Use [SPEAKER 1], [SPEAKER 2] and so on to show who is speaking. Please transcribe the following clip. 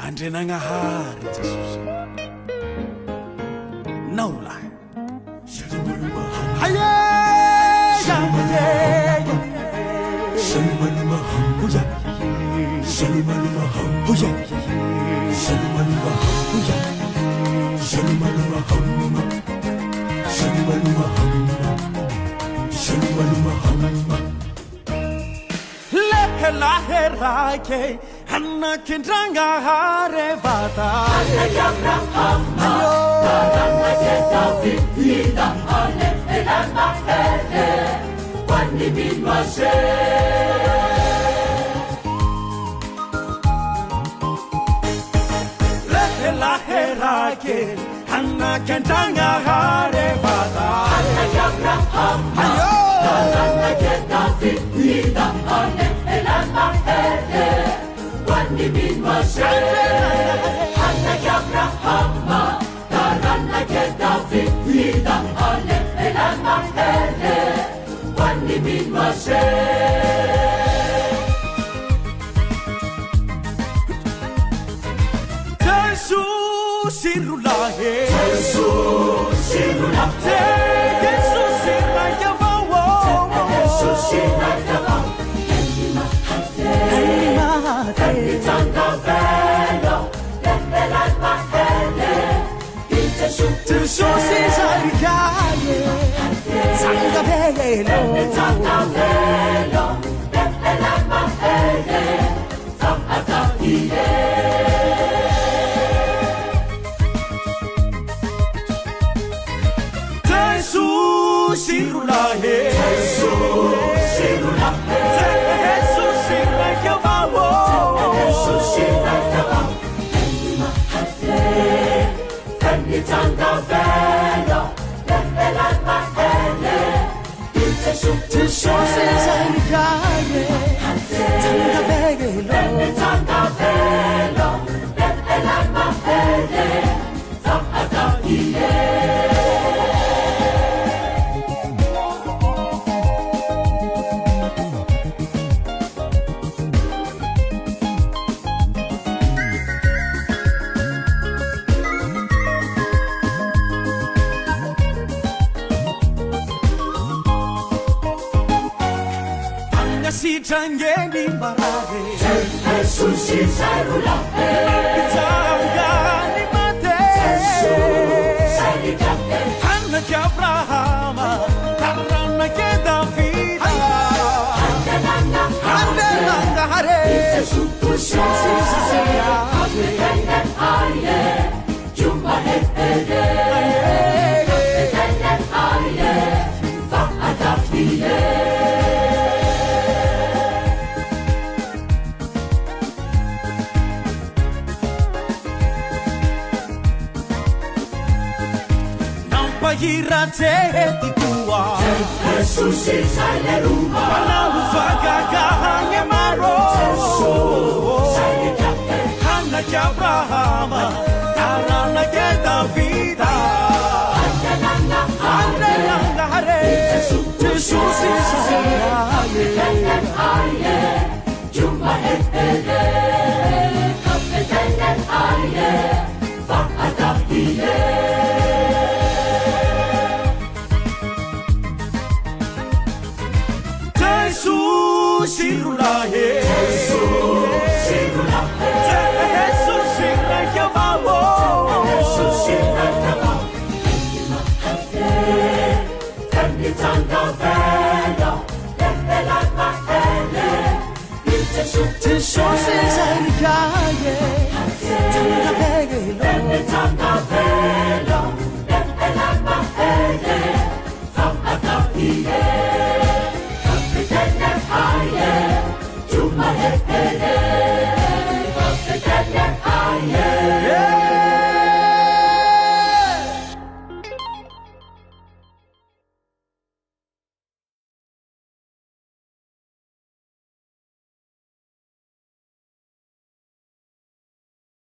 [SPEAKER 1] Andrenangahary Jesus. Naulahy. Haye! Lehilahy Hanna Kindrangahare Vata Hanna Yabrahama Hanna David Hira Lehilahy mahery Kwani binwase Lehilahy Hanna Kindrangahare Vata Hanna Yabrahama Hanna David Hira Lehilahy mahery Kwani binwase Hanna Yabrahama Hanna David Hira Lehilahy mahery Kwani binwase Jesus Lehilahy Jesus Lehilahy Jesus Lehilahy Jesus Lehilahy Tanggavelo Lehilahy mahery Jesus Lehilahy Tanggavelo Lehilahy mahery Tanggavelo Jesus Lehilahy Jesus Lehilahy Jesus Lehilahy Tanggavelo Lehilahy mahery Jesus Lehilahy Tanggavelo Lehilahy mahery Si trangeni marare Jesus Lehilahy Tangani mate Jesus Lehilahy Hanna Abrahama Hanna David Hanna hare Jesus Lehilahy Jumba hetere Hira tua Jesus Lehilahy Panaufaga kahanga maro Jesus Lehilahy Hanna Abrahama Hanna David Hanna hare Jesus Lehilahy Jumba hetere Lehilahy Jesus Lehilahy Jesus Lehilahy Jesus Lehilahy Tanggavelo Lehilahy mahery Jesus Lehilahy Tanggavelo